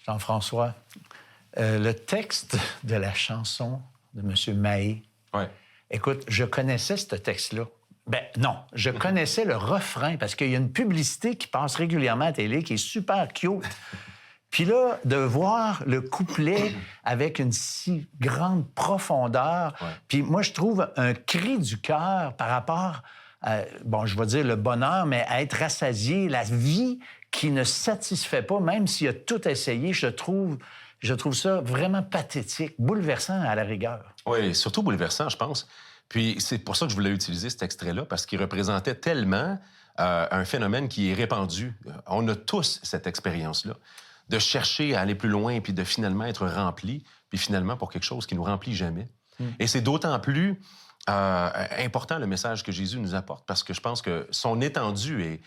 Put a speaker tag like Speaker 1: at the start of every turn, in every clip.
Speaker 1: Jean-François, le texte de la chanson de M. Mahé,
Speaker 2: Ouais.
Speaker 1: écoute, je connaissais ce texte-là. Ben non, je connaissais le refrain parce qu'il y a une publicité qui passe régulièrement à la télé qui est super cute. Puis là, de voir le couplet avec une si grande profondeur, puis moi, je trouve un cri du cœur par rapport à, bon, je vais dire le bonheur, mais à être rassasié, la vie qui ne satisfait pas, même s'il a tout essayé, je trouve ça vraiment pathétique, bouleversant à la rigueur.
Speaker 2: Oui, surtout bouleversant, je pense. Puis c'est pour ça que je voulais utiliser cet extrait-là, parce qu'il représentait tellement un phénomène qui est répandu. On a tous cette expérience-là, de chercher à aller plus loin, puis de finalement être rempli, puis finalement pour quelque chose qui nous remplit jamais. Et c'est d'autant plus important le message que Jésus nous apporte, parce que je pense que son étendue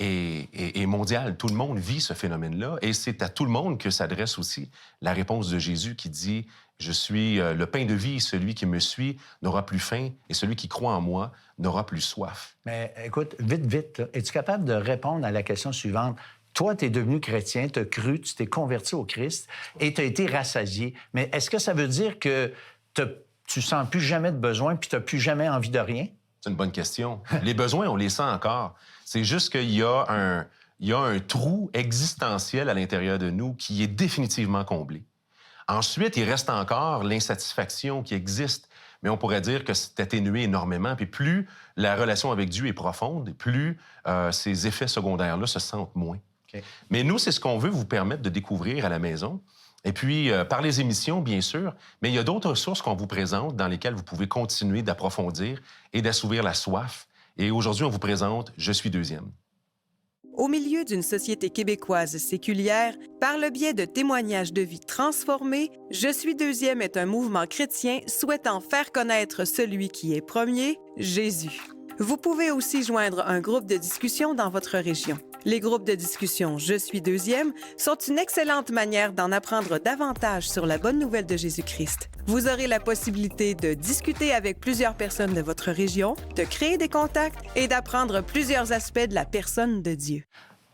Speaker 2: est mondiale. Tout le monde vit ce phénomène-là, et c'est à tout le monde que s'adresse aussi la réponse de Jésus qui dit « Je suis le pain de vie, celui qui me suit n'aura plus faim, et celui qui croit en moi n'aura plus soif. »
Speaker 1: Mais écoute, vite, là, es-tu capable de répondre à la question suivante? Toi, tu es devenu chrétien, tu as cru, tu t'es converti au Christ et tu as été rassasié. Mais est-ce que ça veut dire que tu sens plus jamais de besoin puis tu n'as plus jamais envie de rien?
Speaker 2: C'est une bonne question. Les besoins, on les sent encore. C'est juste qu'il y a un trou existentiel à l'intérieur de nous qui est définitivement comblé. Ensuite, il reste encore l'insatisfaction qui existe, mais on pourrait dire que c'est atténué énormément. Puis plus la relation avec Dieu est profonde, plus ces effets secondaires-là se sentent moins.
Speaker 1: Okay.
Speaker 2: Mais nous, c'est ce qu'on veut vous permettre de découvrir à la maison. Et puis, par les émissions, bien sûr, mais il y a d'autres ressources qu'on vous présente dans lesquelles vous pouvez continuer d'approfondir et d'assouvir la soif. Et aujourd'hui, on vous présente « Je suis deuxième ».
Speaker 3: Au milieu d'une société québécoise séculière, par le biais de témoignages de vie transformés, Je suis deuxième est un mouvement chrétien souhaitant faire connaître celui qui est premier, Jésus. Vous pouvez aussi joindre un groupe de discussion dans votre région. Les groupes de discussion Je suis deuxième sont une excellente manière d'en apprendre davantage sur la bonne nouvelle de Jésus-Christ. Vous aurez la possibilité de discuter avec plusieurs personnes de votre région, de créer des contacts et d'apprendre plusieurs aspects de la personne de Dieu.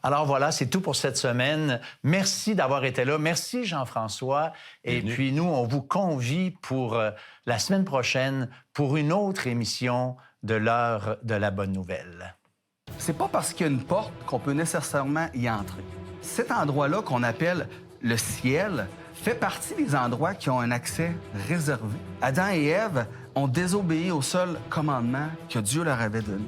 Speaker 1: Alors voilà, c'est tout pour cette semaine. Merci d'avoir été là. Merci Jean-François. Et puis nous, on vous convie pour la semaine prochaine pour une autre émission de l'heure de la bonne nouvelle.
Speaker 4: C'est pas parce qu'il y a une porte qu'on peut nécessairement y entrer. Cet endroit-là qu'on appelle le ciel fait partie des endroits qui ont un accès réservé. Adam et Ève ont désobéi au seul commandement que Dieu leur avait donné.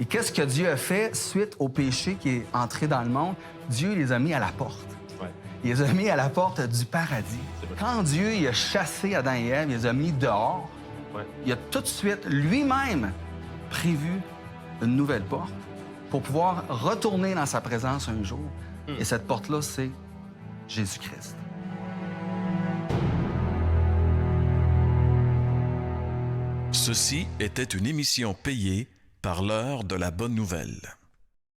Speaker 4: Et qu'est-ce que Dieu a fait suite au péché qui est entré dans le monde? Dieu les a mis à la porte.
Speaker 2: Ouais.
Speaker 4: Il les a mis à la porte du paradis. Quand Dieu il a chassé Adam et Ève, il les a mis dehors, il a tout de suite lui-même prévu une nouvelle porte pour pouvoir retourner dans sa présence un jour. Et cette porte-là, c'est Jésus-Christ.
Speaker 5: Ceci était une émission payée par l'heure de la bonne nouvelle.